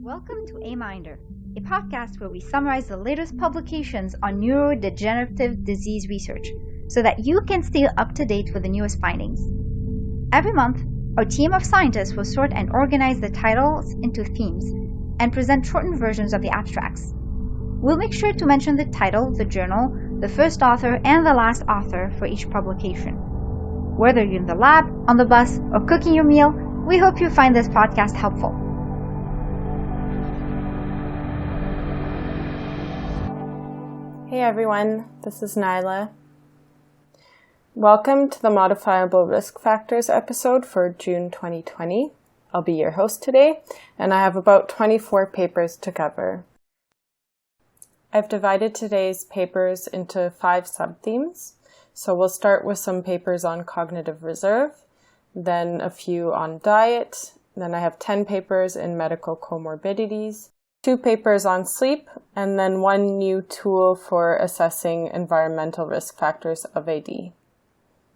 Welcome to AMiNDR, a podcast where we summarize the latest publications on neurodegenerative disease research so that you can stay up to date with the newest findings. Every month, our team of scientists will sort and organize the titles into themes and present shortened versions of the abstracts. We'll make sure to mention the title, the journal, the first author, and the last author for each publication. Whether you're in the lab, on the bus, or cooking your meal, we hope you find this podcast helpful. Hey everyone, this is Naila. Welcome to the Modifiable Risk Factors episode for June 2020. I'll be your host today, and I have about 24 papers to cover. I've divided today's papers into 5 sub-themes. So we'll start with some papers on cognitive reserve, then a few on diet, then I have 10 papers in medical comorbidities, 2 papers on sleep, and then 1 new tool for assessing environmental risk factors of AD.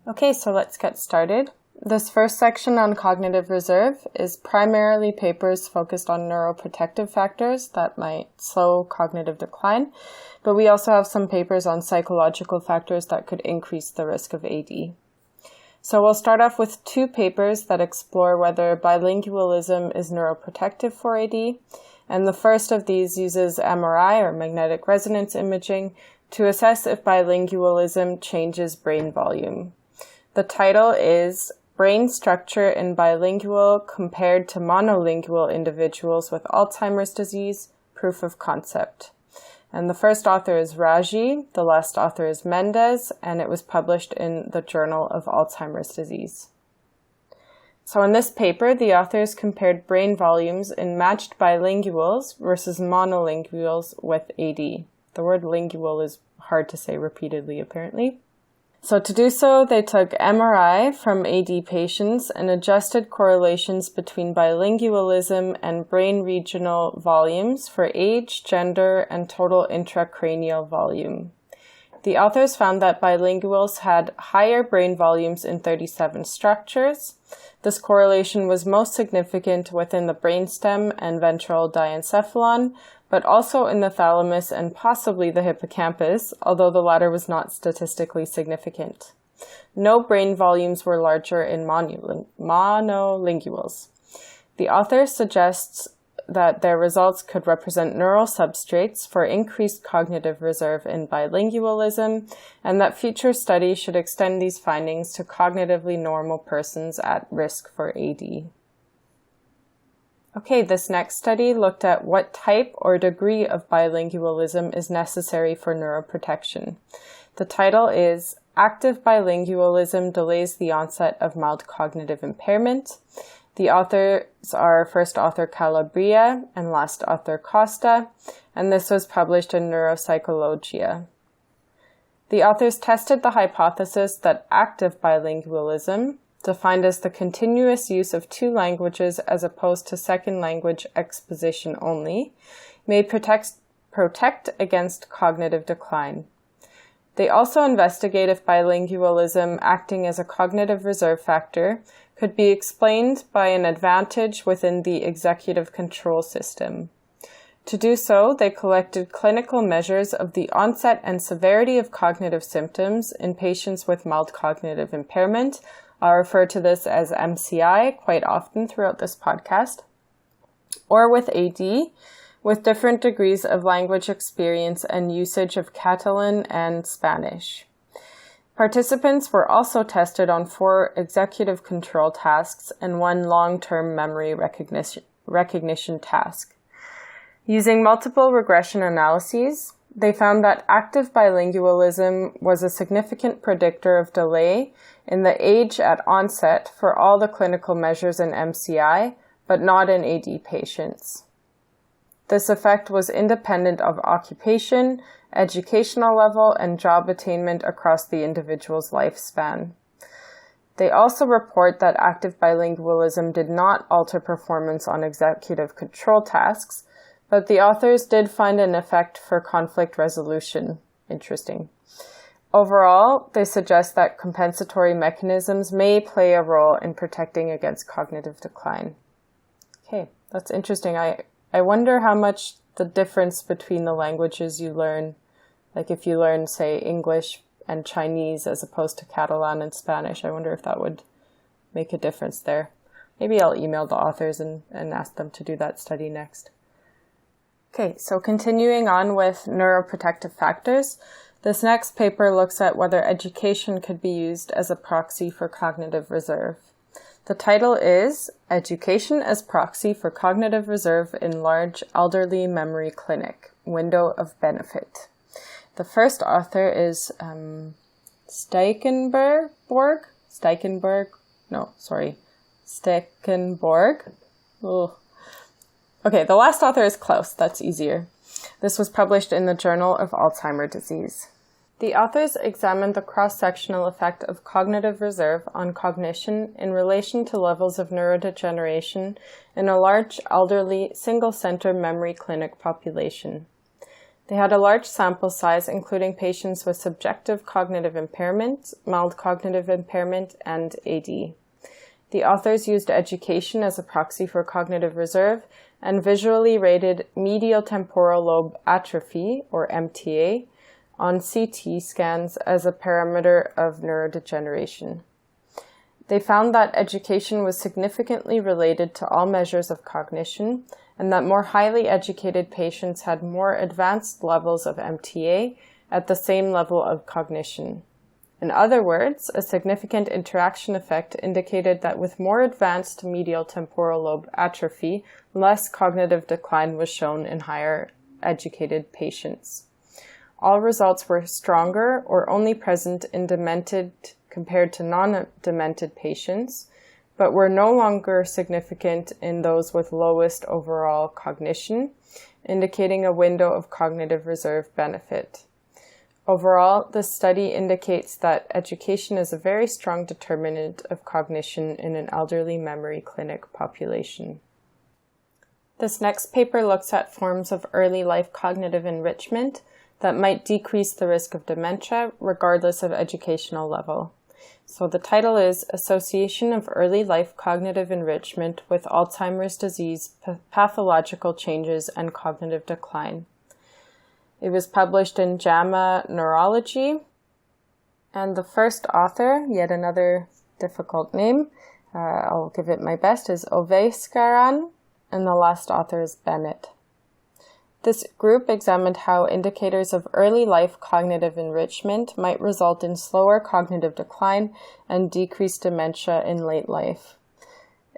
Okay, so let's get started. This first section on cognitive reserve is primarily papers focused on neuroprotective factors that might slow cognitive decline, but we also have some papers on psychological factors that could increase the risk of AD. So we'll start off with 2 papers that explore whether bilingualism is neuroprotective for AD, and the first of these uses MRI or magnetic resonance imaging to assess if bilingualism changes brain volume. The title is Brain Structure in Bilingual Compared to Monolingual Individuals with Alzheimer's Disease, Proof of Concept. And the first author is Raji, the last author is Mendez, and it was published in the Journal of Alzheimer's Disease. So in this paper, the authors compared brain volumes in matched bilinguals versus monolinguals with AD. The word lingual is hard to say repeatedly, apparently. So to do so, they took MRI from AD patients and adjusted correlations between bilingualism and brain regional volumes for age, gender, and total intracranial volume. The authors found that bilinguals had higher brain volumes in 37 structures. This correlation was most significant within the brainstem and ventral diencephalon, but also in the thalamus and possibly the hippocampus, although the latter was not statistically significant. No brain volumes were larger in monolinguals. The author suggests that their results could represent neural substrates for increased cognitive reserve in bilingualism, and that future studies should extend these findings to cognitively normal persons at risk for AD. Okay, this next study looked at what type or degree of bilingualism is necessary for neuroprotection. The title is Active Bilingualism Delays the Onset of Mild Cognitive Impairment. The authors are first author Calabria and last author Costa, and this was published in Neuropsychologia. The authors tested the hypothesis that active bilingualism, defined as the continuous use of 2 languages as opposed to second language exposition only, may protect against cognitive decline. They also investigate if bilingualism acting as a cognitive reserve factor could be explained by an advantage within the executive control system. To do so, they collected clinical measures of the onset and severity of cognitive symptoms in patients with mild cognitive impairment. I'll refer to this as MCI quite often throughout this podcast, or with AD, with different degrees of language experience and usage of Catalan and Spanish. Participants were also tested on 4 executive control tasks and 1 long-term memory recognition task. Using multiple regression analyses, they found that active bilingualism was a significant predictor of delay in the age at onset for all the clinical measures in MCI, but not in AD patients. This effect was independent of occupation, educational level, and job attainment across the individual's lifespan. They also report that active bilingualism did not alter performance on executive control tasks, but the authors did find an effect for conflict resolution. Interesting. Overall, they suggest that compensatory mechanisms may play a role in protecting against cognitive decline. Okay, that's interesting. I wonder how much the difference between the languages you learn, like if you learn, say, English and Chinese as opposed to Catalan and Spanish, I wonder if that would make a difference there. Maybe I'll email the authors and ask them to do that study next. Okay, so continuing on with neuroprotective factors, this next paper looks at whether education could be used as a proxy for cognitive reserve. The title is Education as Proxy for Cognitive Reserve in Large Elderly Memory Clinic, Window of Benefit. The first author is Steichenborg. Okay, the last author is close. That's easier. This was published in the Journal of Alzheimer Disease. The authors examined the cross-sectional effect of cognitive reserve on cognition in relation to levels of neurodegeneration in a large elderly single-center memory clinic population. They had a large sample size, including patients with subjective cognitive impairment, mild cognitive impairment, and AD. The authors used education as a proxy for cognitive reserve and visually rated medial temporal lobe atrophy, or MTA, on CT scans as a parameter of neurodegeneration. They found that education was significantly related to all measures of cognition, and that more highly educated patients had more advanced levels of MTA at the same level of cognition. In other words, a significant interaction effect indicated that with more advanced medial temporal lobe atrophy, less cognitive decline was shown in higher educated patients. All results were stronger or only present in demented compared to non-demented patients, but were no longer significant in those with lowest overall cognition, indicating a window of cognitive reserve benefit. Overall, this study indicates that education is a very strong determinant of cognition in an elderly memory clinic population. This next paper looks at forms of early life cognitive enrichment that might decrease the risk of dementia regardless of educational level. So the title is Association of Early Life Cognitive Enrichment with Alzheimer's Disease Pathological Changes and Cognitive Decline. It was published in JAMA Neurology, and the first author, yet another difficult name, I'll give it my best, is Oveiskaran, and the last author is Bennett. This group examined how indicators of early life cognitive enrichment might result in slower cognitive decline and decreased dementia in late life.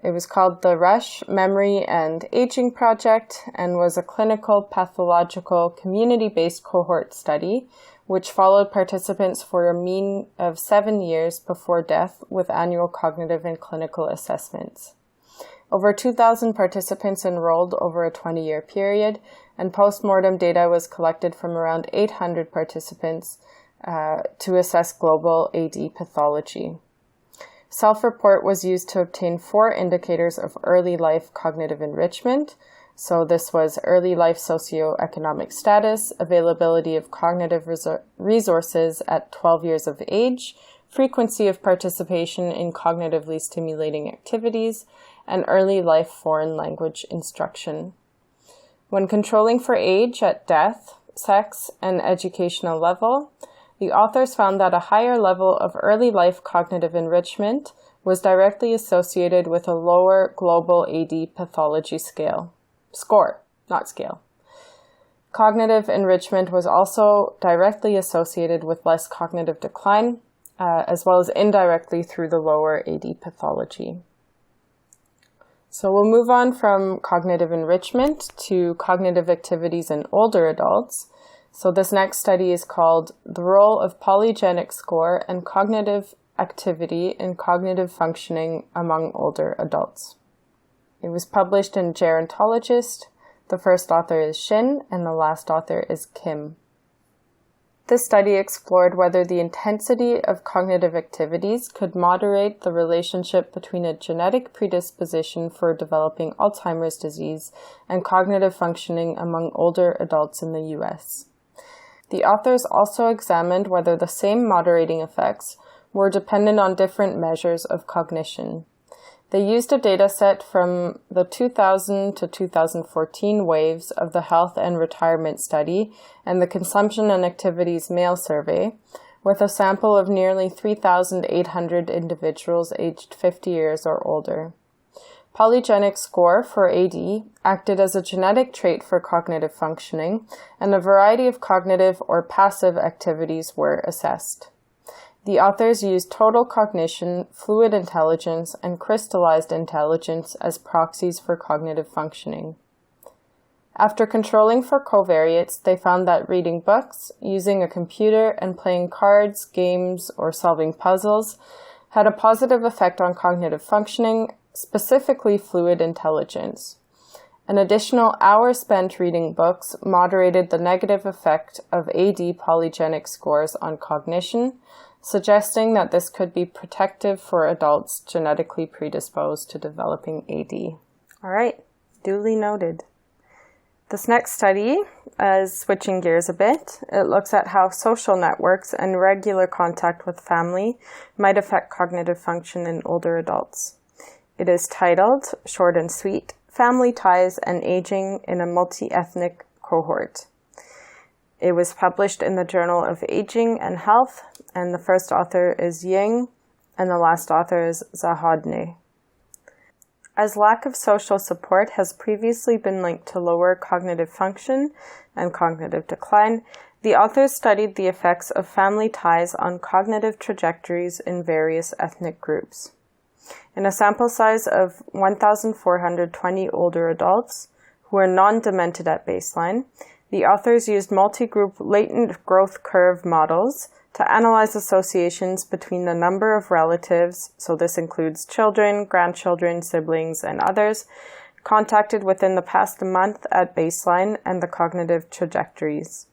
It was called the Rush Memory and Aging Project and was a clinical pathological community-based cohort study which followed participants for a mean of 7 years before death with annual cognitive and clinical assessments. Over 2,000 participants enrolled over a 20-year period, and post-mortem data was collected from around 800 participants to assess global AD pathology. Self-report was used to obtain 4 indicators of early life cognitive enrichment. So this was early life socioeconomic status, availability of cognitive resources at 12 years of age, frequency of participation in cognitively stimulating activities, and early life foreign language instruction. When controlling for age at death, sex, and educational level, the authors found that a higher level of early life cognitive enrichment was directly associated with a lower global AD pathology score. Cognitive enrichment was also directly associated with less cognitive decline, as well as indirectly through the lower AD pathology. So we'll move on from cognitive enrichment to cognitive activities in older adults. So this next study is called The Role of Polygenic Score and Cognitive Activity in Cognitive Functioning Among Older Adults. It was published in Gerontologist. The first author is Shin and the last author is Kim. This study explored whether the intensity of cognitive activities could moderate the relationship between a genetic predisposition for developing Alzheimer's disease and cognitive functioning among older adults in the U.S. The authors also examined whether the same moderating effects were dependent on different measures of cognition. They used a dataset from the 2000 to 2014 waves of the Health and Retirement Study and the Consumption and Activities Mail Survey, with a sample of nearly 3,800 individuals aged 50 years or older. Polygenic score for AD acted as a genetic trait for cognitive functioning, and a variety of cognitive or passive activities were assessed. The authors used total cognition, fluid intelligence, and crystallized intelligence as proxies for cognitive functioning. After controlling for covariates, they found that reading books, using a computer, and playing cards, games, or solving puzzles had a positive effect on cognitive functioning, specifically fluid intelligence. An additional hour spent reading books moderated the negative effect of AD polygenic scores on cognition, suggesting that this could be protective for adults genetically predisposed to developing AD. All right, duly noted. This next study is switching gears a bit. It looks at how social networks and regular contact with family might affect cognitive function in older adults. It is titled, short and sweet, Family Ties and Aging in a Multi-Ethnic Cohort. It was published in the Journal of Aging and Health, and the first author is Ying, and the last author is Zahodne. As lack of social support has previously been linked to lower cognitive function and cognitive decline, the authors studied the effects of family ties on cognitive trajectories in various ethnic groups. In a sample size of 1,420 older adults who were non-demented at baseline, the authors used multi-group latent growth curve models to analyze associations between the number of relatives, so this includes children, grandchildren, siblings, and others, contacted within the past month at baseline and the cognitive trajectories.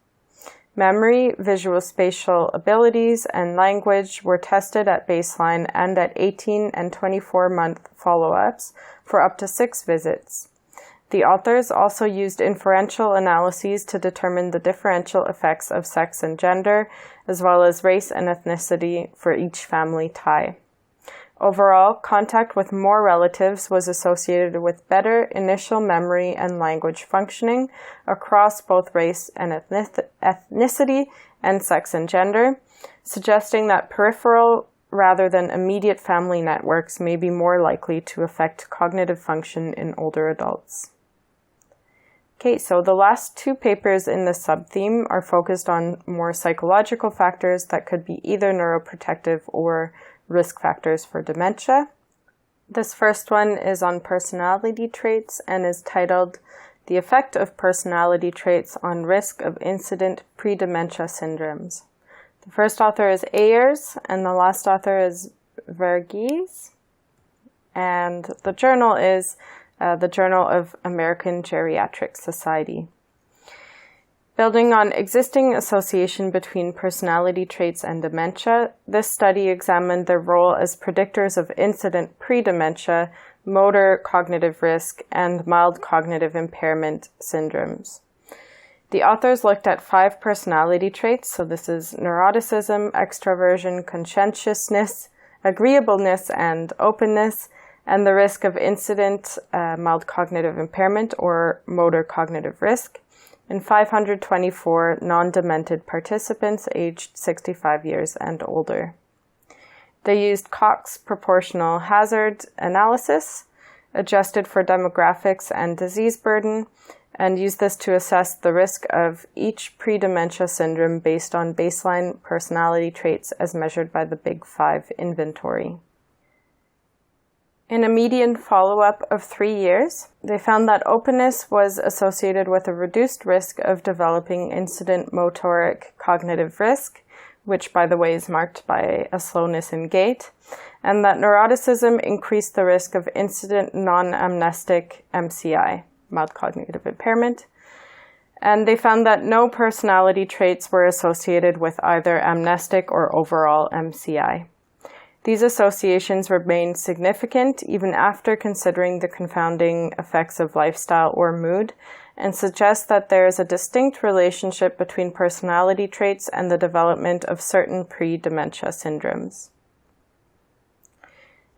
Memory, visual spatial abilities, and language were tested at baseline and at 18 and 24-month follow-ups for up to 6 visits. The authors also used inferential analyses to determine the differential effects of sex and gender, as well as race and ethnicity for each family tie. Overall, contact with more relatives was associated with better initial memory and language functioning across both race and ethnicity and sex and gender, suggesting that peripheral rather than immediate family networks may be more likely to affect cognitive function in older adults. Okay, so the last 2 papers in this subtheme are focused on more psychological factors that could be either neuroprotective or risk factors for dementia. This first one is on personality traits and is titled The Effect of Personality Traits on Risk of Incident Pre-Dementia Syndromes. The first author is Ayers and the last author is Verghese. And the journal is the Journal of American Geriatric Society. Building on existing association between personality traits and dementia, this study examined their role as predictors of incident pre-dementia, motor cognitive risk, and mild cognitive impairment syndromes. The authors looked at 5 personality traits, so this is neuroticism, extroversion, conscientiousness, agreeableness, and openness, and the risk of incident mild cognitive impairment or motor cognitive risk in 524 non-demented participants aged 65 years and older. They used Cox proportional hazard analysis, adjusted for demographics and disease burden, and used this to assess the risk of each pre-dementia syndrome based on baseline personality traits as measured by the Big 5 inventory. In a median follow-up of 3 years, they found that openness was associated with a reduced risk of developing incident motoric cognitive risk, which, by the way, is marked by a slowness in gait, and that neuroticism increased the risk of incident non-amnestic MCI, mild cognitive impairment. And they found that no personality traits were associated with either amnestic or overall MCI. These associations remain significant even after considering the confounding effects of lifestyle or mood, and suggests that there is a distinct relationship between personality traits and the development of certain pre-dementia syndromes.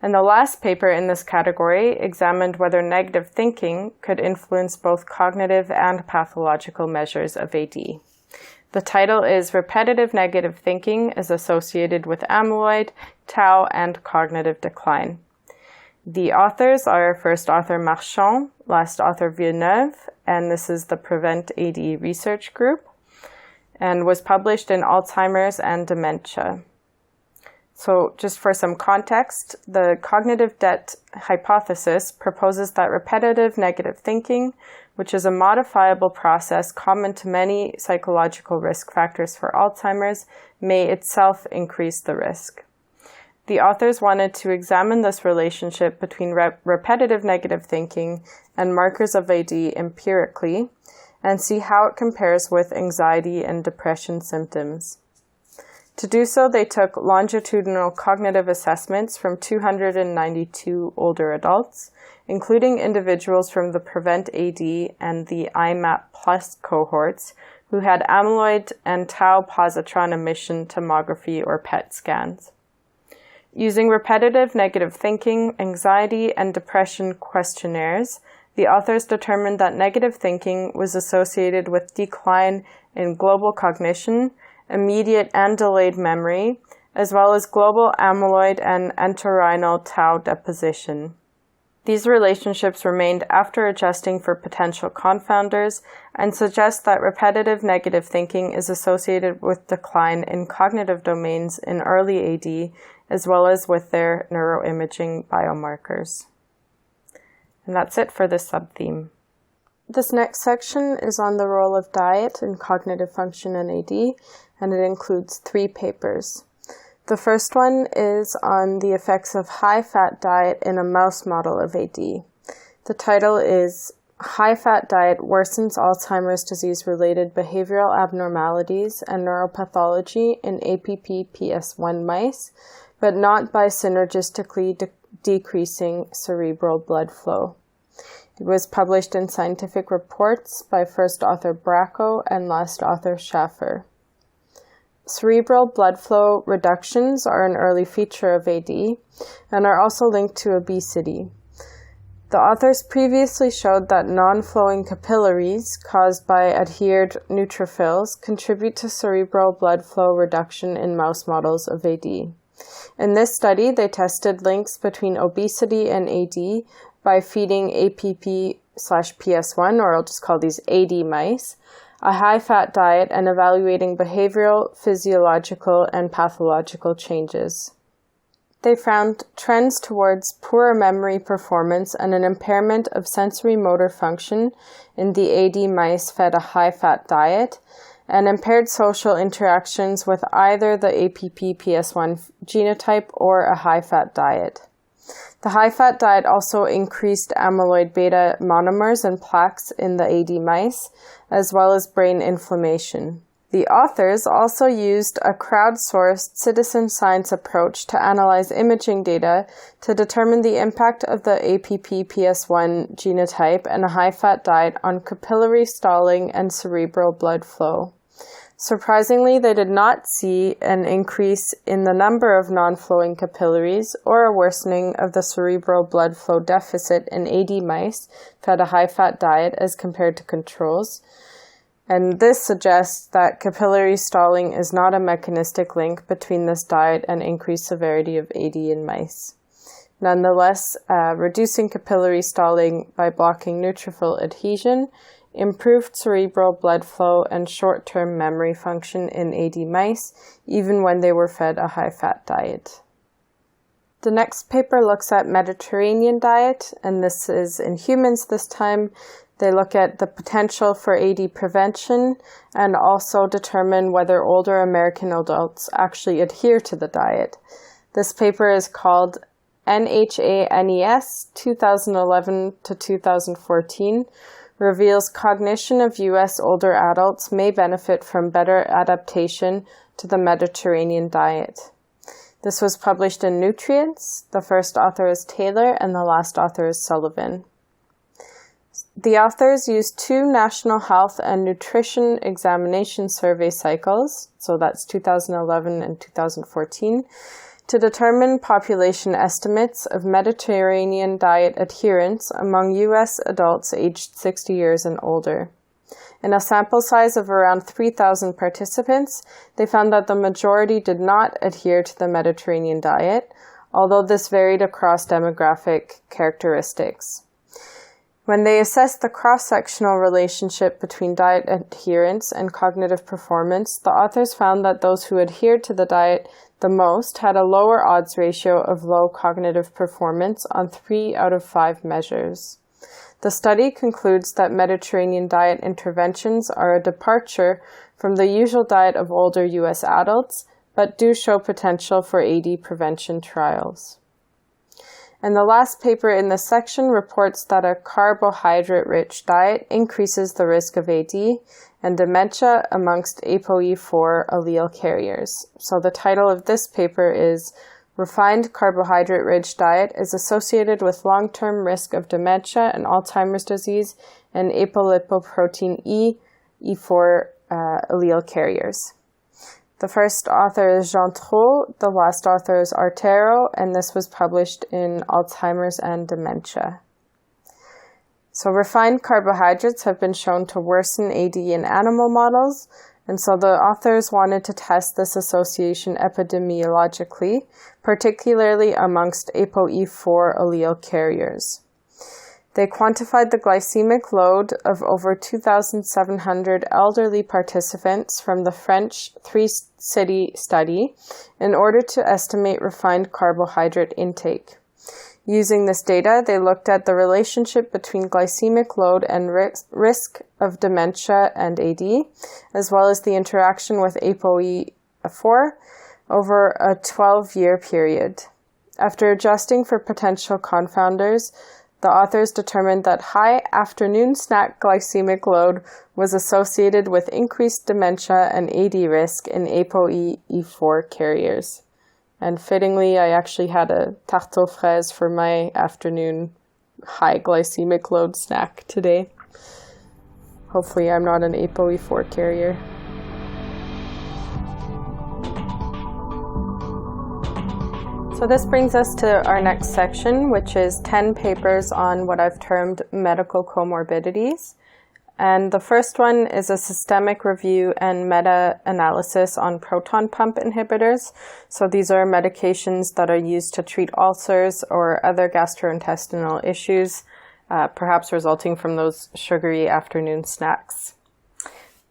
And the last paper in this category examined whether negative thinking could influence both cognitive and pathological measures of AD. The title is Repetitive Negative Thinking is Associated with Amyloid, Tau, and Cognitive Decline. The authors are first author Marchand, last author Villeneuve, and this is the Prevent AD Research Group, and was published in Alzheimer's and Dementia. So just for some context, the cognitive debt hypothesis proposes that repetitive negative thinking, which is a modifiable process common to many psychological risk factors for Alzheimer's, may itself increase the risk. The authors wanted to examine this relationship between repetitive negative thinking and markers of AD empirically and see how it compares with anxiety and depression symptoms. To do so, they took longitudinal cognitive assessments from 292 older adults, including individuals from the Prevent AD and the IMAP Plus cohorts who had amyloid and tau positron emission tomography or PET scans. Using repetitive negative thinking, anxiety, and depression questionnaires, the authors determined that negative thinking was associated with decline in global cognition, immediate and delayed memory, as well as global amyloid and entorhinal tau deposition. These relationships remained after adjusting for potential confounders and suggest that repetitive negative thinking is associated with decline in cognitive domains in early AD, as well as with their neuroimaging biomarkers. And that's it for this subtheme. This next section is on the role of diet in cognitive function in AD, and it includes 3 papers. The first one is on the effects of high-fat diet in a mouse model of AD. The title is High-Fat Diet Worsens Alzheimer's Disease-Related Behavioral Abnormalities and Neuropathology in APP-PS1 Mice, but not by synergistically decreasing cerebral blood flow. It was published in Scientific Reports by first author Bracco and last author Schaffer. Cerebral blood flow reductions are an early feature of AD and are also linked to obesity. The authors previously showed that non-flowing capillaries caused by adhered neutrophils contribute to cerebral blood flow reduction in mouse models of AD. In this study, they tested links between obesity and AD by feeding APP/PS1, or I'll just call these AD mice, a high-fat diet and evaluating behavioral, physiological, and pathological changes. They found trends towards poorer memory performance and an impairment of sensory motor function in the AD mice fed a high-fat diet, and impaired social interactions with either the APP-PS1 genotype or a high-fat diet. The high-fat diet also increased amyloid beta monomers and plaques in the AD mice, as well as brain inflammation. The authors also used a crowdsourced citizen science approach to analyze imaging data to determine the impact of the APP-PS1 genotype and a high-fat diet on capillary stalling and cerebral blood flow. Surprisingly, they did not see an increase in the number of non-flowing capillaries or a worsening of the cerebral blood flow deficit in AD mice fed a high-fat diet as compared to controls. And this suggests that capillary stalling is not a mechanistic link between this diet and increased severity of AD in mice. Nonetheless, reducing capillary stalling by blocking neutrophil adhesion improved cerebral blood flow and short-term memory function in AD mice, even when they were fed a high-fat diet. The next paper looks at Mediterranean diet, and this is in humans this time. They look at the potential for AD prevention and also determine whether older American adults actually adhere to the diet. This paper is called NHANES 2011 to 2014, reveals cognition of U.S. older adults may benefit from better adaptation to the Mediterranean diet. This was published in Nutrients. The first author is Taylor and the last author is Sullivan. The authors used 2 National Health and Nutrition Examination Survey cycles, so that's 2011 and 2014, to determine population estimates of Mediterranean diet adherence among U.S. adults aged 60 years and older. In a sample size of around 3,000 participants, they found that the majority did not adhere to the Mediterranean diet, although this varied across demographic characteristics. When they assessed the cross-sectional relationship between diet adherence and cognitive performance, the authors found that those who adhered to the diet the most had a lower odds ratio of low cognitive performance on 3 out of 5 measures. The study concludes that Mediterranean diet interventions are a departure from the usual diet of older U.S. adults, but do show potential for AD prevention trials. And the last paper in this section reports that a carbohydrate-rich diet increases the risk of AD and dementia amongst ApoE4 allele carriers. So the title of this paper is Refined Carbohydrate-Rich Diet is Associated with Long-Term Risk of Dementia and Alzheimer's Disease and Apolipoprotein E4 allele carriers. The first author is Jean Trot, the last author is Artero, and this was published in Alzheimer's and Dementia. So refined carbohydrates have been shown to worsen AD in animal models, and so the authors wanted to test this association epidemiologically, particularly amongst ApoE4 allele carriers. They quantified the glycemic load of over 2,700 elderly participants from the French 3-city study in order to estimate refined carbohydrate intake. Using this data, they looked at the relationship between glycemic load and risk of dementia and AD, as well as the interaction with ApoE4 over a 12-year period. After adjusting for potential confounders, the authors determined that high afternoon snack glycemic load was associated with increased dementia and AD risk in ApoE4 carriers. And fittingly, I actually had a tarte aux fraises for my afternoon high glycemic load snack today. Hopefully I'm not an ApoE4 carrier. So this brings us to our next section, which is 10 papers on what I've termed medical comorbidities. And the first one is a systemic review and meta-analysis on proton pump inhibitors. So these are medications that are used to treat ulcers or other gastrointestinal issues, perhaps resulting from those sugary afternoon snacks.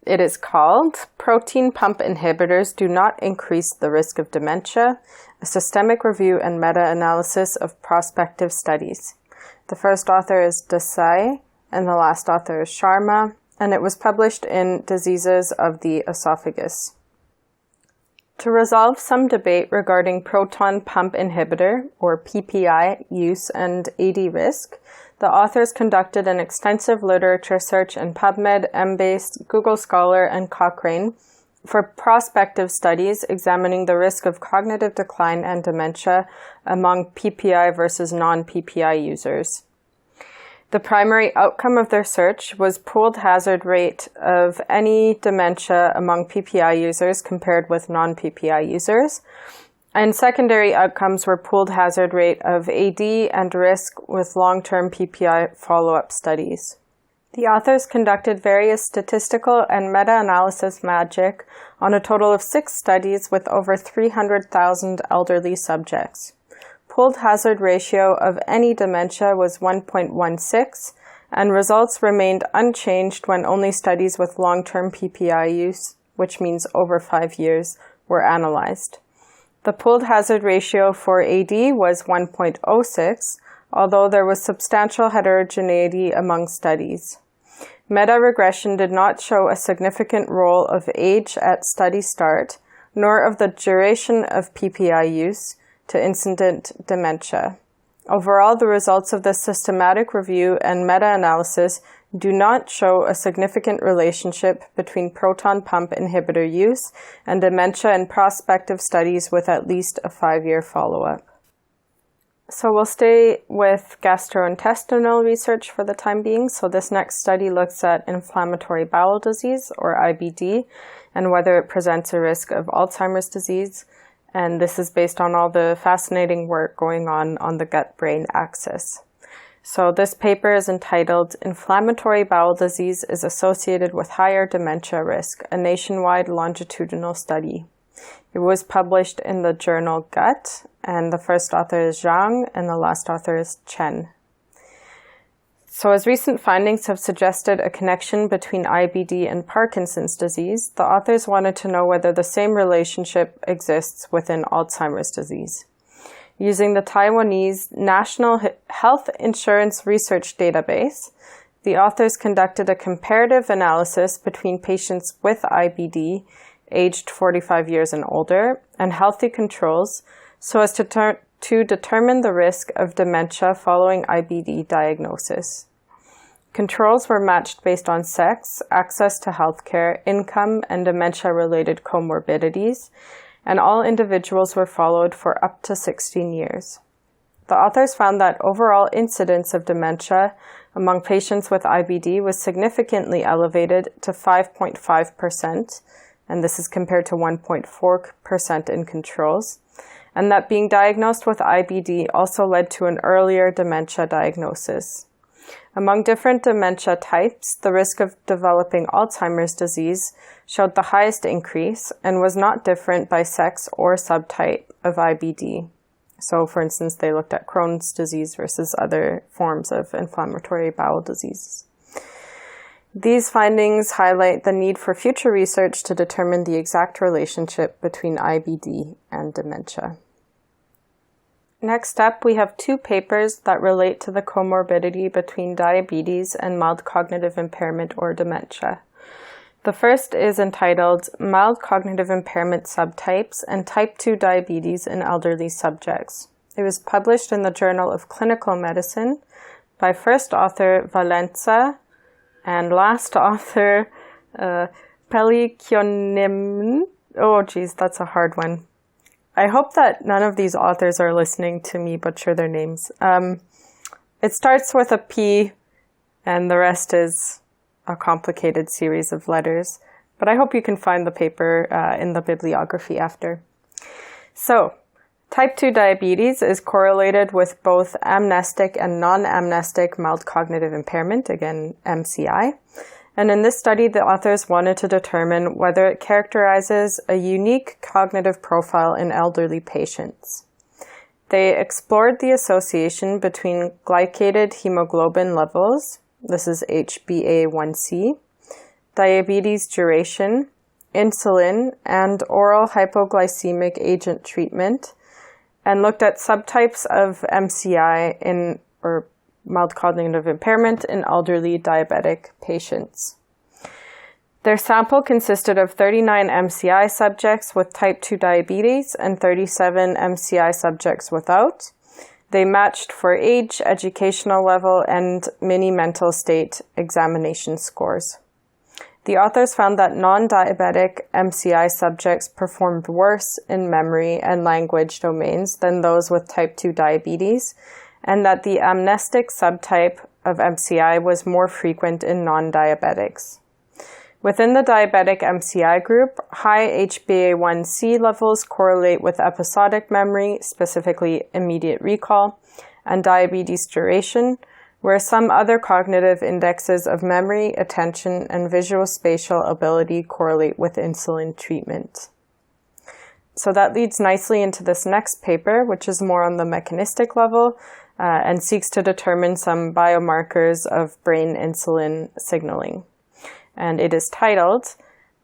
It is called Proton Pump Inhibitors Do Not Increase the Risk of Dementia, a Systemic Review and Meta-Analysis of Prospective Studies. The first author is Desai, and the last author is Sharma, and it was published in Diseases of the Esophagus. To resolve some debate regarding proton pump inhibitor, or PPI, use and AD risk, the authors conducted an extensive literature search in PubMed, Embase, Google Scholar, and Cochrane for prospective studies examining the risk of cognitive decline and dementia among PPI versus non-PPI users. The primary outcome of their search was pooled hazard rate of any dementia among PPI users compared with non-PPI users, and secondary outcomes were pooled hazard rate of AD and risk with long-term PPI follow-up studies. The authors conducted various statistical and meta-analysis magic on a total of 6 studies with over 300,000 elderly subjects. Pooled hazard ratio of any dementia was 1.16, and results remained unchanged when only studies with long-term PPI use, which means over 5 years, were analyzed. The pooled hazard ratio for AD was 1.06, although there was substantial heterogeneity among studies. Meta-regression did not show a significant role of age at study start, nor of the duration of PPI use to incident dementia. Overall, the results of this systematic review and meta-analysis do not show a significant relationship between proton pump inhibitor use and dementia in prospective studies with at least a 5-year follow-up. So we'll stay with gastrointestinal research for the time being. So this next study looks at inflammatory bowel disease, or IBD, and whether it presents a risk of Alzheimer's disease. And this is based on all the fascinating work going on the gut-brain axis. So this paper is entitled Inflammatory Bowel Disease is Associated with Higher Dementia Risk, a nationwide longitudinal study. It was published in the journal Gut, and the first author is Zhang, and the last author is Chen. So as recent findings have suggested a connection between IBD and Parkinson's disease, the authors wanted to know whether the same relationship exists within Alzheimer's disease. Using the Taiwanese National Health Insurance Research Database, the authors conducted a comparative analysis between patients with IBD aged 45 years and older and healthy controls so as to determine the risk of dementia following IBD diagnosis. Controls were matched based on sex, access to healthcare, income, and dementia-related comorbidities, and all individuals were followed for up to 16 years. The authors found that overall incidence of dementia among patients with IBD was significantly elevated to 5.5%, and this is compared to 1.4% in controls, and that being diagnosed with IBD also led to an earlier dementia diagnosis. Among different dementia types, the risk of developing Alzheimer's disease showed the highest increase and was not different by sex or subtype of IBD. So, for instance, they looked at Crohn's disease versus other forms of inflammatory bowel disease. These findings highlight the need for future research to determine the exact relationship between IBD and dementia. Next up, we have two papers that relate to the comorbidity between diabetes and mild cognitive impairment or dementia. The first is entitled Mild Cognitive Impairment Subtypes and Type 2 Diabetes in Elderly Subjects. It was published in the Journal of Clinical Medicine by first author Valenza and last author Pelikionim. Oh geez, that's a hard one. I hope that none of these authors are listening to me butcher their names. It starts with a P, and the rest is a complicated series of letters. But I hope you can find the paper in the bibliography after. So, type 2 diabetes is correlated with both amnestic and non-amnestic mild cognitive impairment, again, MCI. And in this study, the authors wanted to determine whether it characterizes a unique cognitive profile in elderly patients. They explored the association between glycated hemoglobin levels, this is HbA1c, diabetes duration, insulin, and oral hypoglycemic agent treatment, and looked at subtypes of MCI or mild cognitive impairment in elderly diabetic patients. Their sample consisted of 39 MCI subjects with type 2 diabetes and 37 MCI subjects without. They matched for age, educational level, and mini mental state examination scores. The authors found that non-diabetic MCI subjects performed worse in memory and language domains than those with type 2 diabetes, and that the amnestic subtype of MCI was more frequent in non-diabetics. Within the diabetic MCI group, high HbA1c levels correlate with episodic memory, specifically immediate recall, and diabetes duration, where some other cognitive indexes of memory, attention, and visual spatial ability correlate with insulin treatment. So that leads nicely into this next paper, which is more on the mechanistic level, and seeks to determine some biomarkers of brain insulin signaling. And it is titled,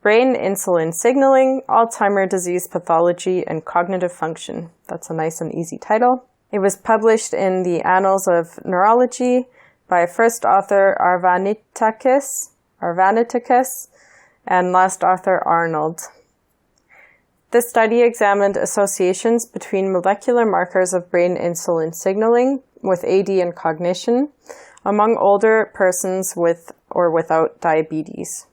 Brain Insulin Signaling, Alzheimer's Disease Pathology and Cognitive Function. That's a nice and easy title. It was published in the Annals of Neurology by first author Arvanitakis, and last author Arnold. This study examined associations between molecular markers of brain insulin signaling with AD and cognition among older persons with or without diabetes.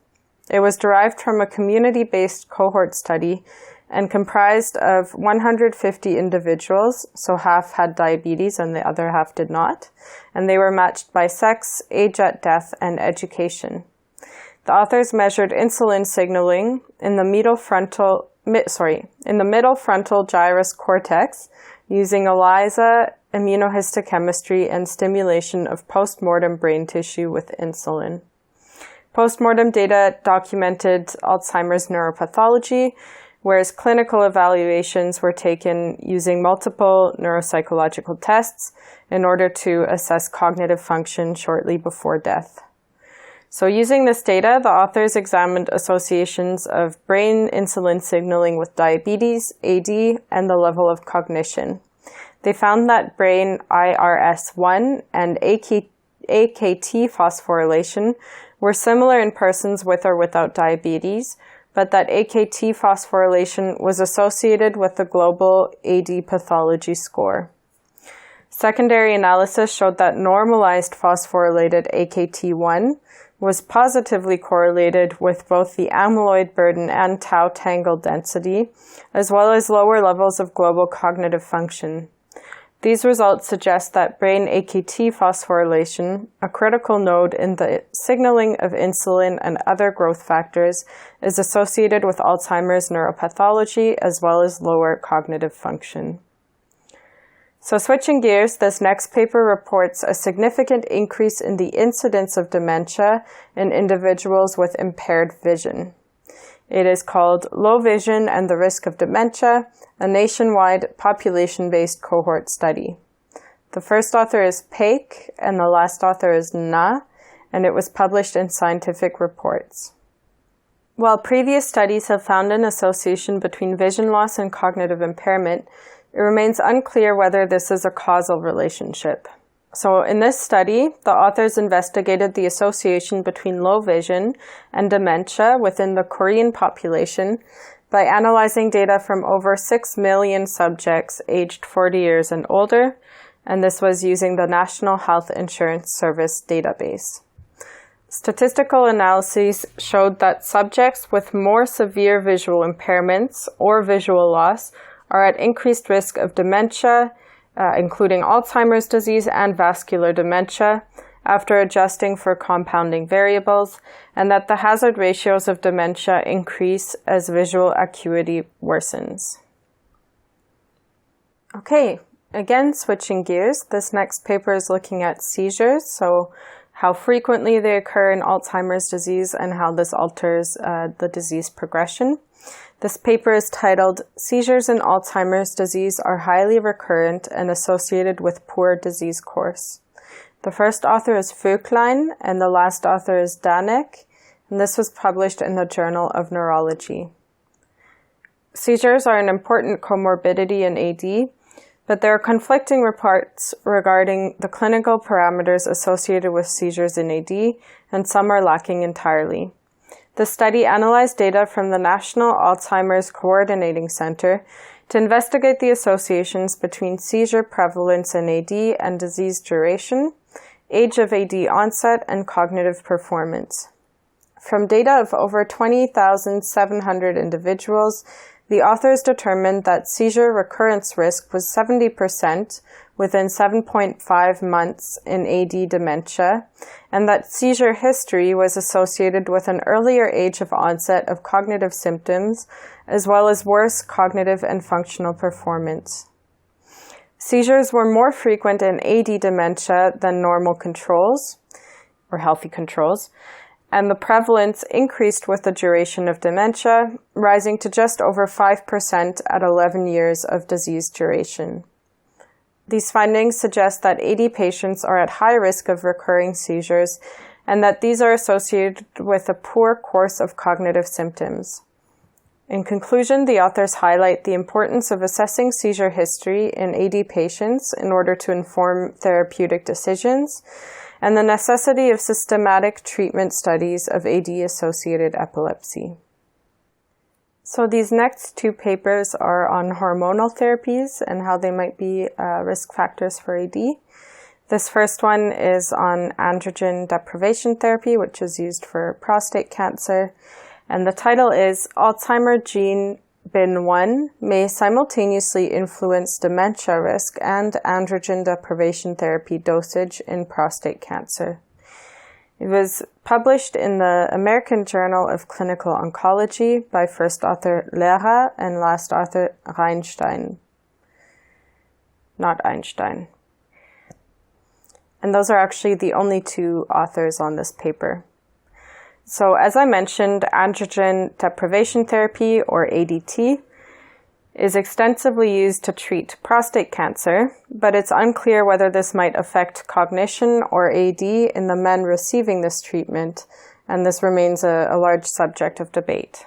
It was derived from a community-based cohort study and comprised of 150 individuals, so half had diabetes and the other half did not, and they were matched by sex, age at death, and education. The authors measured insulin signaling in the middle frontal gyrus cortex using ELISA, immunohistochemistry, and stimulation of postmortem brain tissue with insulin. Postmortem data documented Alzheimer's neuropathology, whereas clinical evaluations were taken using multiple neuropsychological tests in order to assess cognitive function shortly before death. So using this data, the authors examined associations of brain insulin signaling with diabetes, AD, and the level of cognition. They found that brain IRS1 and AKT phosphorylation were similar in persons with or without diabetes, but that AKT phosphorylation was associated with the global AD pathology score. Secondary analysis showed that normalized phosphorylated AKT1 was positively correlated with both the amyloid burden and tau tangle density, as well as lower levels of global cognitive function. These results suggest that brain AKT phosphorylation, a critical node in the signaling of insulin and other growth factors, is associated with Alzheimer's neuropathology as well as lower cognitive function. So switching gears, this next paper reports a significant increase in the incidence of dementia in individuals with impaired vision. It is called Low Vision and the Risk of Dementia, a nationwide population-based cohort study. The first author is Paik and the last author is Na, and it was published in Scientific Reports. While previous studies have found an association between vision loss and cognitive impairment, it remains unclear whether this is a causal relationship. So in this study, the authors investigated the association between low vision and dementia within the Korean population by analyzing data from over 6 million subjects aged 40 years and older, and this was using the National Health Insurance Service database. Statistical analyses showed that subjects with more severe visual impairments or visual loss are at increased risk of dementia, including Alzheimer's disease and vascular dementia, after adjusting for compounding variables, and that the hazard ratios of dementia increase as visual acuity worsens. Okay, again, switching gears, this next paper is looking at seizures, so how frequently they occur in Alzheimer's disease and how this alters the disease progression. This paper is titled, Seizures in Alzheimer's Disease are Highly Recurrent and Associated with Poor Disease Course. The first author is Vöcklein and the last author is Danek, and this was published in the Journal of Neurology. Seizures are an important comorbidity in AD, but there are conflicting reports regarding the clinical parameters associated with seizures in AD, and some are lacking entirely. The study analyzed data from the National Alzheimer's Coordinating Center to investigate the associations between seizure prevalence in AD and disease duration, age of AD onset, and cognitive performance. From data of over 20,700 individuals, the authors determined that seizure recurrence risk was 70% within 7.5 months in AD dementia, and that seizure history was associated with an earlier age of onset of cognitive symptoms, as well as worse cognitive and functional performance. Seizures were more frequent in AD dementia than normal controls, or healthy controls, and the prevalence increased with the duration of dementia, rising to just over 5% at 11 years of disease duration. These findings suggest that AD patients are at high risk of recurring seizures and that these are associated with a poor course of cognitive symptoms. In conclusion, the authors highlight the importance of assessing seizure history in AD patients in order to inform therapeutic decisions, and the necessity of systematic treatment studies of AD-associated epilepsy. So these next two papers are on hormonal therapies and how they might be risk factors for AD. This first one is on androgen deprivation therapy, which is used for prostate cancer. And the title is Alzheimer Gene BIN1 may simultaneously influence dementia risk and androgen deprivation therapy dosage in prostate cancer. It was published in the American Journal of Clinical Oncology by first author Lehrer and last author Reinstein. Not Einstein. And those are actually the only two authors on this paper. So as I mentioned, androgen deprivation therapy, or ADT, is extensively used to treat prostate cancer, but it's unclear whether this might affect cognition or AD in the men receiving this treatment, and this remains a large subject of debate.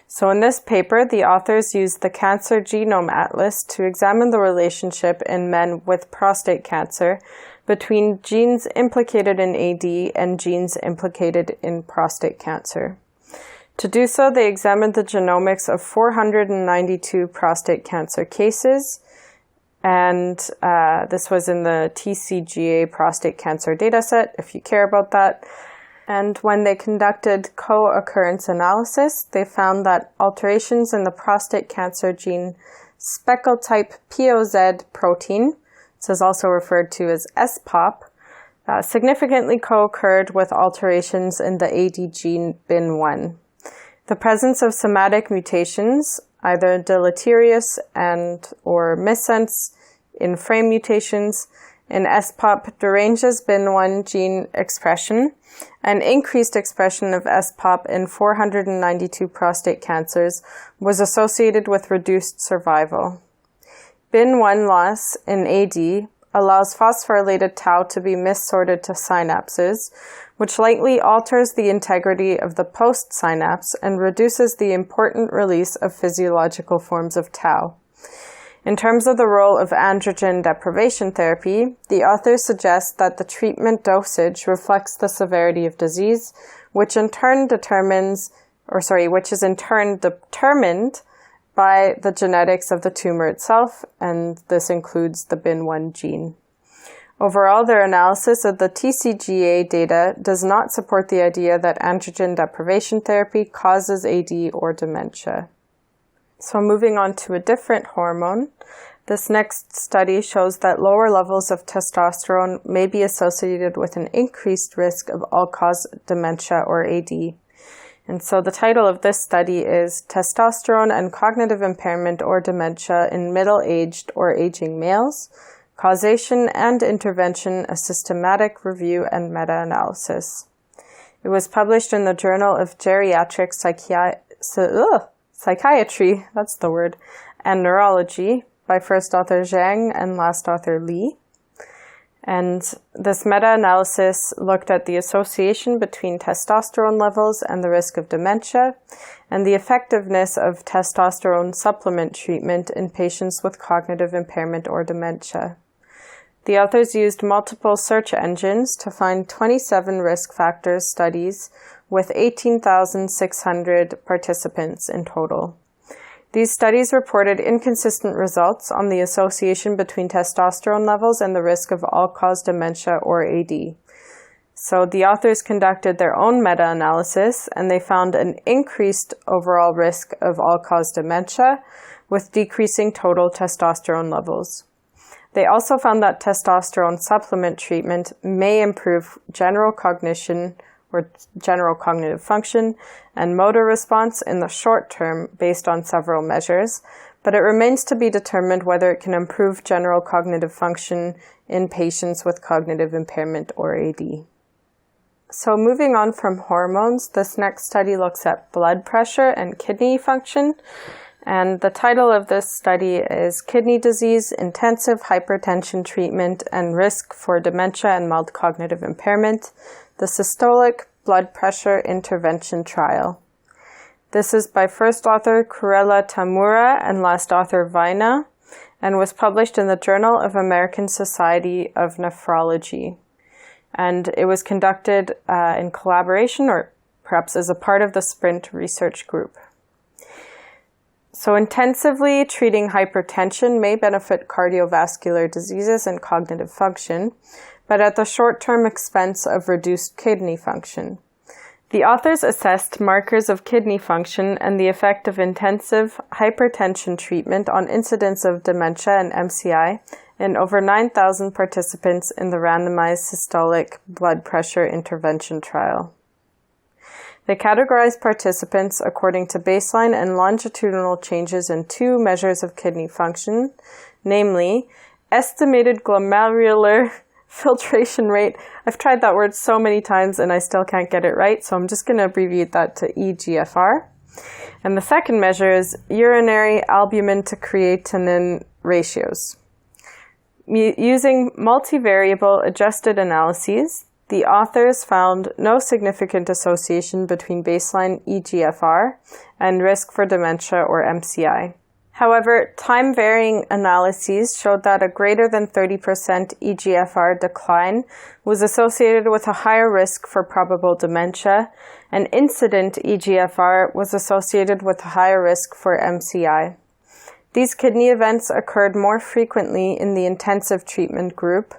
So in this paper, the authors used the Cancer Genome Atlas to examine the relationship in men with prostate cancer between genes implicated in AD and genes implicated in prostate cancer. To do so, they examined the genomics of 492 prostate cancer cases, and this was in the TCGA prostate cancer dataset, if you care about that. And when they conducted co-occurrence analysis, they found that alterations in the prostate cancer gene speckle-type POZ protein, this is also referred to as SPOP, significantly co-occurred with alterations in the AD gene BIN1. The presence of somatic mutations, either deleterious or missense in frame mutations, in SPOP deranges BIN1 gene expression, and increased expression of SPOP in 492 prostate cancers was associated with reduced survival. BIN1 loss in AD allows phosphorylated tau to be missorted to synapses, which likely alters the integrity of the post-synapse and reduces the important release of physiological forms of tau. In terms of the role of androgen deprivation therapy, the authors suggest that the treatment dosage reflects the severity of disease, which is in turn determined by the genetics of the tumor itself, and this includes the BIN1 gene. Overall, their analysis of the TCGA data does not support the idea that androgen deprivation therapy causes AD or dementia. So moving on to a different hormone, this next study shows that lower levels of testosterone may be associated with an increased risk of all-cause dementia or AD. And so the title of this study is Testosterone and Cognitive Impairment or Dementia in Middle-Aged or Aging Males, Causation and Intervention, a Systematic Review and Meta-Analysis. It was published in the Journal of Geriatric Psychiatry, and Neurology by first author Zhang and last author Li. And this meta-analysis looked at the association between testosterone levels and the risk of dementia, and the effectiveness of testosterone supplement treatment in patients with cognitive impairment or dementia. The authors used multiple search engines to find 27 risk factors studies with 18,600 participants in total. These studies reported inconsistent results on the association between testosterone levels and the risk of all-cause dementia or AD. So the authors conducted their own meta-analysis, and they found an increased overall risk of all-cause dementia with decreasing total testosterone levels. They also found that testosterone supplement treatment may improve general cognition or general cognitive function and motor response in the short term based on several measures, but it remains to be determined whether it can improve general cognitive function in patients with cognitive impairment or AD. So moving on from hormones, this next study looks at blood pressure and kidney function. And the title of this study is Kidney Disease, Intensive Hypertension Treatment and Risk for Dementia and Mild Cognitive Impairment, the Systolic Blood Pressure Intervention Trial. This is by first author Kurella Tamura and last author Vaina, and was published in the Journal of American Society of Nephrology. And it was conducted in collaboration, or perhaps as a part of the SPRINT research group. So intensively treating hypertension may benefit cardiovascular diseases and cognitive function, but at the short-term expense of reduced kidney function. The authors assessed markers of kidney function and the effect of intensive hypertension treatment on incidence of dementia and MCI in over 9,000 participants in the randomized systolic blood pressure intervention trial. They categorized participants according to baseline and longitudinal changes in two measures of kidney function, namely estimated glomerular filtration rate. I've tried that word so many times and I still can't get it right, so I'm just going to abbreviate that to eGFR. And the second measure is urinary albumin to creatinine ratios. Using multivariable adjusted analyses, the authors found no significant association between baseline eGFR and risk for dementia or MCI. However, time-varying analyses showed that a greater than 30% eGFR decline was associated with a higher risk for probable dementia, and incident eGFR was associated with a higher risk for MCI. These kidney events occurred more frequently in the intensive treatment group,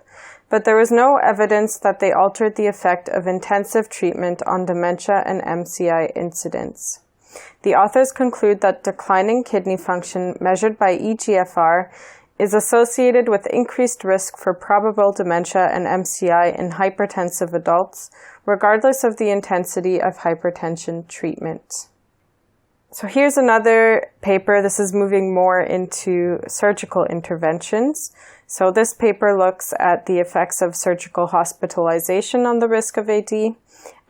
but there was no evidence that they altered the effect of intensive treatment on dementia and MCI incidence. The authors conclude that declining kidney function measured by eGFR is associated with increased risk for probable dementia and MCI in hypertensive adults, regardless of the intensity of hypertension treatment. So here's another paper. This is moving more into surgical interventions. So this paper looks at the effects of surgical hospitalization on the risk of AD,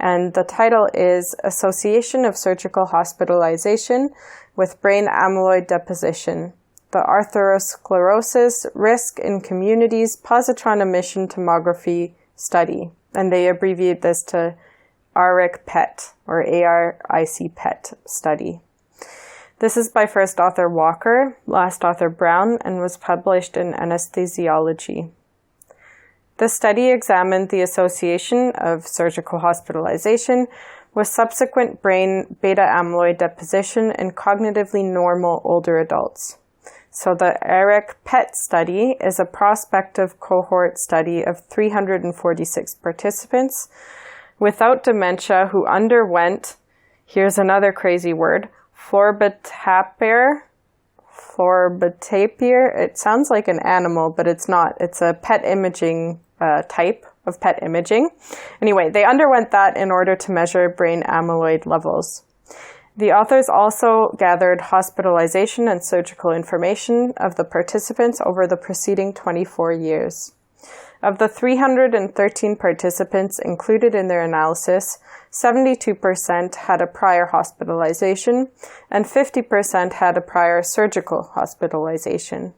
and the title is Association of Surgical Hospitalization with Brain Amyloid Deposition, the Atherosclerosis Risk in Communities Positron Emission Tomography Study. And they abbreviate this to ARIC-PET, or ARIC-PET study. This is by first author Walker, last author Brown, and was published in Anesthesiology. The study examined the association of surgical hospitalization with subsequent brain beta amyloid deposition in cognitively normal older adults. So the ARIC-PET study is a prospective cohort study of 346 participants without dementia who underwent, here's another crazy word, florbetapir. It sounds like an animal, but it's not. It's a PET imaging type of PET imaging. Anyway, they underwent that in order to measure brain amyloid levels. The authors also gathered hospitalization and surgical information of the participants over the preceding 24 years. Of the 313 participants included in their analysis, 72% had a prior hospitalization and 50% had a prior surgical hospitalization.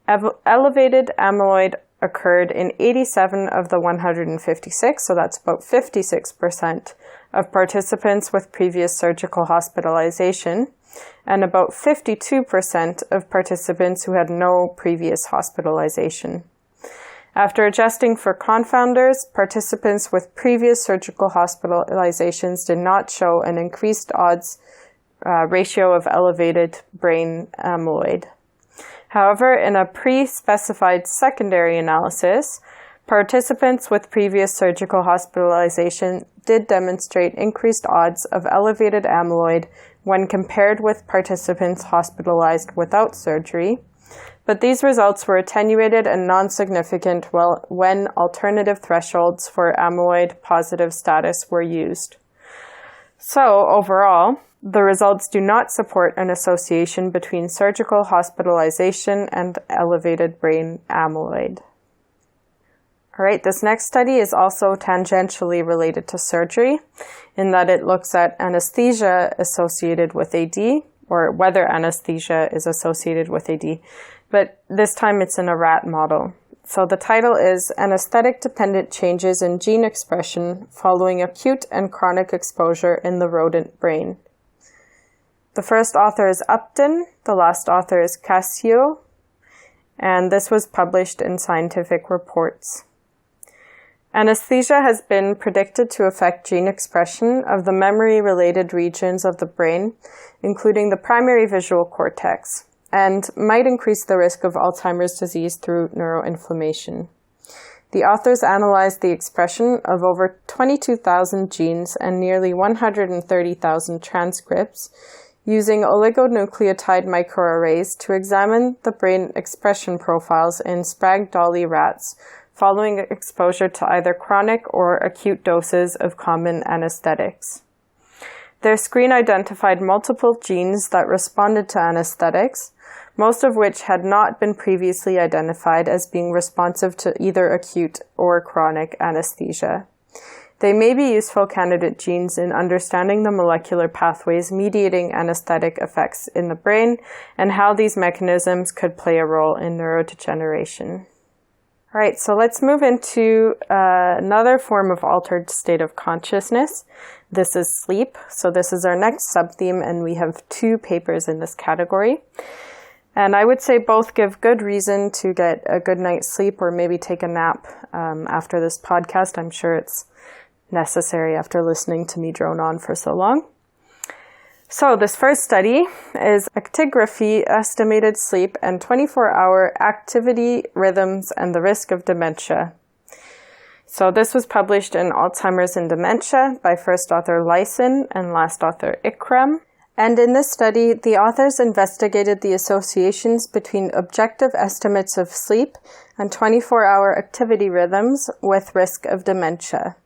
Elevated amyloid occurred in 87 of the 156, so that's about 56% of participants with previous surgical hospitalization, and about 52% of participants who had no previous hospitalization. After adjusting for confounders, participants with previous surgical hospitalizations did not show an increased odds ratio of elevated brain amyloid. However, in a pre-specified secondary analysis, participants with previous surgical hospitalization did demonstrate increased odds of elevated amyloid when compared with participants hospitalized without surgery, but these results were attenuated and non-significant when alternative thresholds for amyloid positive status were used. So, overall, the results do not support an association between surgical hospitalization and elevated brain amyloid. All right, this next study is also tangentially related to surgery in that it looks at anesthesia associated with AD, or whether anesthesia is associated with AD, but this time it's in a rat model. So the title is Anesthetic-Dependent Changes in Gene Expression Following Acute and Chronic Exposure in the Rodent Brain. The first author is Upton, the last author is Cascio, and this was published in Scientific Reports. Anesthesia has been predicted to affect gene expression of the memory-related regions of the brain, including the primary visual cortex, and might increase the risk of Alzheimer's disease through neuroinflammation. The authors analyzed the expression of over 22,000 genes and nearly 130,000 transcripts using oligonucleotide microarrays to examine the brain expression profiles in Sprague-Dawley rats following exposure to either chronic or acute doses of common anesthetics. Their screen identified multiple genes that responded to anesthetics, most of which had not been previously identified as being responsive to either acute or chronic anesthesia. They may be useful candidate genes in understanding the molecular pathways mediating anesthetic effects in the brain and how these mechanisms could play a role in neurodegeneration. All right, so let's move into another form of altered state of consciousness. This is sleep. So this is our next subtheme, and we have 2 papers in this category. And I would say both give good reason to get a good night's sleep or maybe take a nap after this podcast. I'm sure it's necessary after listening to me drone on for so long. So this first study is actigraphy, estimated sleep, and 24-hour activity rhythms and the risk of dementia. So this was published in Alzheimer's and Dementia by first author Lyson and last author Ikram. And in this study, the authors investigated the associations between objective estimates of sleep and 24-hour activity rhythms with risk of dementia.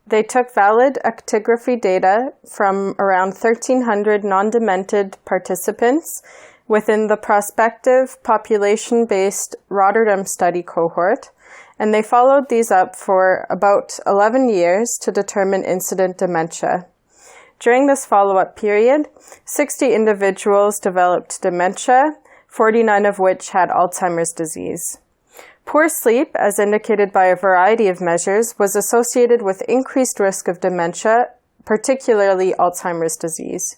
They took valid actigraphy data from around 1,300 non-demented participants within the prospective population-based Rotterdam study cohort, and they followed these up for about 11 years to determine incident dementia. During this follow-up period, 60 individuals developed dementia, 49 of which had Alzheimer's disease. Poor sleep, as indicated by a variety of measures, was associated with increased risk of dementia, particularly Alzheimer's disease.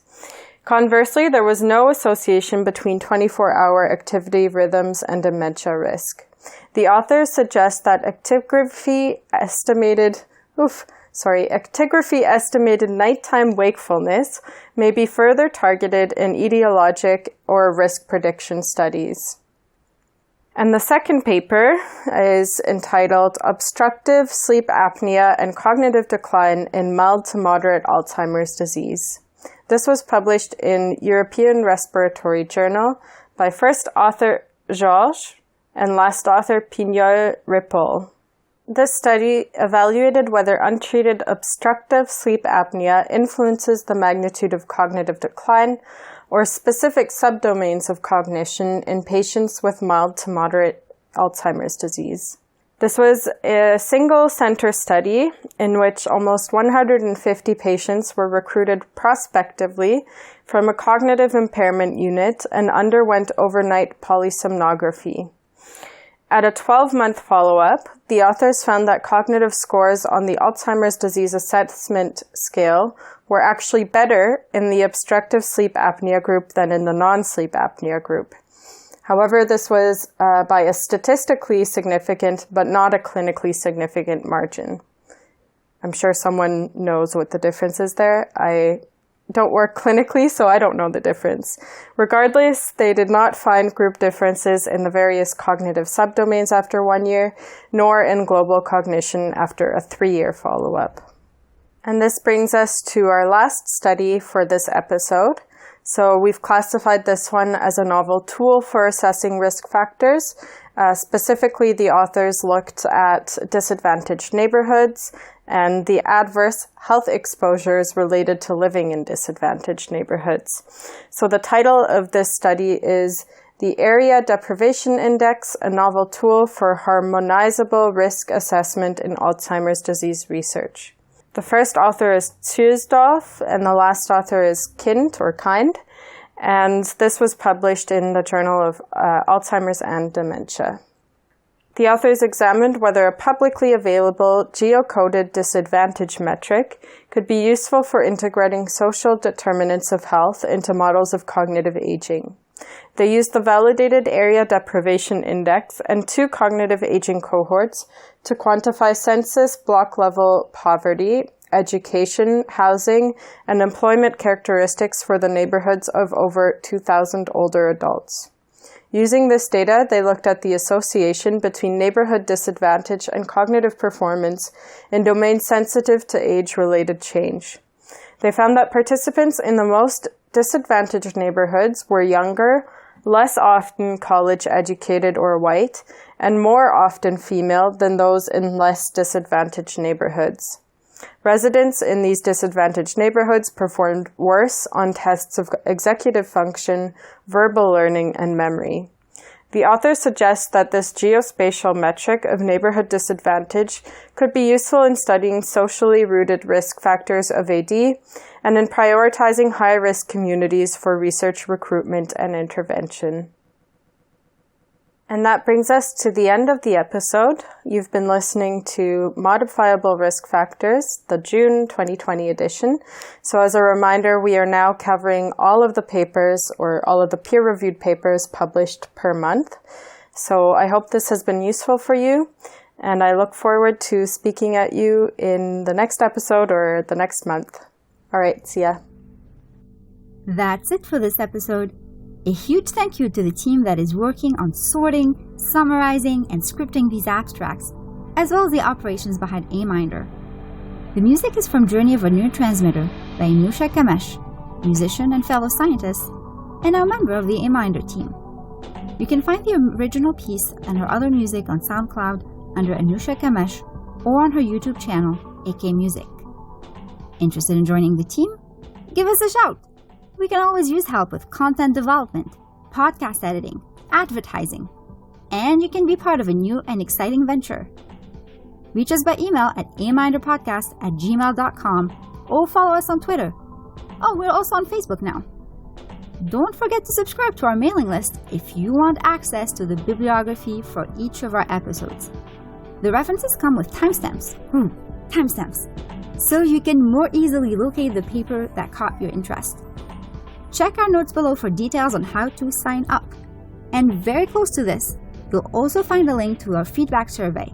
Conversely, there was no association between 24-hour activity rhythms and dementia risk. The authors suggest that actigraphy estimated nighttime wakefulness may be further targeted in etiologic or risk prediction studies. And the second paper is entitled Obstructive Sleep Apnea and Cognitive Decline in Mild to Moderate Alzheimer's Disease. This was published in European Respiratory Journal by first author Georges and last author Pignol-Ripoll. This study evaluated whether untreated obstructive sleep apnea influences the magnitude of cognitive decline or specific subdomains of cognition in patients with mild to moderate Alzheimer's disease. This was a single-center study in which almost 150 patients were recruited prospectively from a cognitive impairment unit and underwent overnight polysomnography. At a 12-month follow-up, the authors found that cognitive scores on the Alzheimer's disease assessment scale were actually better in the obstructive sleep apnea group than in the non-sleep apnea group. However, this was by a statistically significant but not a clinically significant margin. I'm sure someone knows what the difference is there. I don't work clinically, so I don't know the difference. Regardless, they did not find group differences in the various cognitive subdomains after 1 year, nor in global cognition after a 3-year follow-up. And this brings us to our last study for this episode. So we've classified this one as a novel tool for assessing risk factors. Specifically, the authors looked at disadvantaged neighborhoods and the adverse health exposures related to living in disadvantaged neighborhoods. So the title of this study is The Area Deprivation Index, a novel tool for harmonizable risk assessment in Alzheimer's disease research. The first author is Tjusdorf, and the last author is Kind. And this was published in the Journal of Alzheimer's and Dementia. The authors examined whether a publicly available geocoded disadvantage metric could be useful for integrating social determinants of health into models of cognitive aging. They used the validated Area Deprivation Index and 2 cognitive aging cohorts to quantify census block-level poverty, education, housing, and employment characteristics for the neighborhoods of over 2,000 older adults. Using this data, they looked at the association between neighborhood disadvantage and cognitive performance in domains sensitive to age-related change. They found that participants in the most disadvantaged neighborhoods were younger, less often college-educated or white, and more often female than those in less disadvantaged neighborhoods. Residents in these disadvantaged neighborhoods performed worse on tests of executive function, verbal learning, and memory. The author suggests that this geospatial metric of neighborhood disadvantage could be useful in studying socially rooted risk factors of AD and in prioritizing high-risk communities for research, recruitment, and intervention. And that brings us to the end of the episode. You've been listening to Modifiable Risk Factors, the June 2020 edition. So as a reminder, we are now covering all of the papers or all of the peer-reviewed papers published per month. So I hope this has been useful for you, and I look forward to speaking at you in the next episode or the next month. All right, see ya. That's it for this episode. A huge thank you to the team that is working on sorting, summarizing, and scripting these abstracts, as well as the operations behind AMiNDR. The music is from Journey of a Neurotransmitter by Anusha Kamesh, musician and fellow scientist, and now member of the AMiNDR team. You can find the original piece and her other music on SoundCloud under Anusha Kamesh or on her YouTube channel, AK Music. Interested in joining the team? Give us a shout! We can always use help with content development, podcast editing, advertising, and you can be part of a new and exciting venture. Reach us by email at aminderpodcast@gmail.com or follow us on Twitter. Oh, we're also on Facebook now. Don't forget to subscribe to our mailing list if you want access to the bibliography for each of our episodes. The references come with timestamps. Timestamps. So you can more easily locate the paper that caught your interest. Check our notes below for details on how to sign up. And very close to this, you'll also find a link to our feedback survey.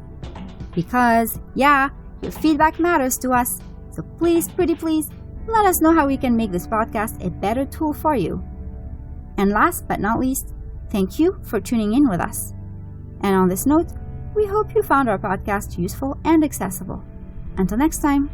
Because, your feedback matters to us. So please, pretty please, let us know how we can make this podcast a better tool for you. And last but not least, thank you for tuning in with us. And on this note, we hope you found our podcast useful and accessible. Until next time.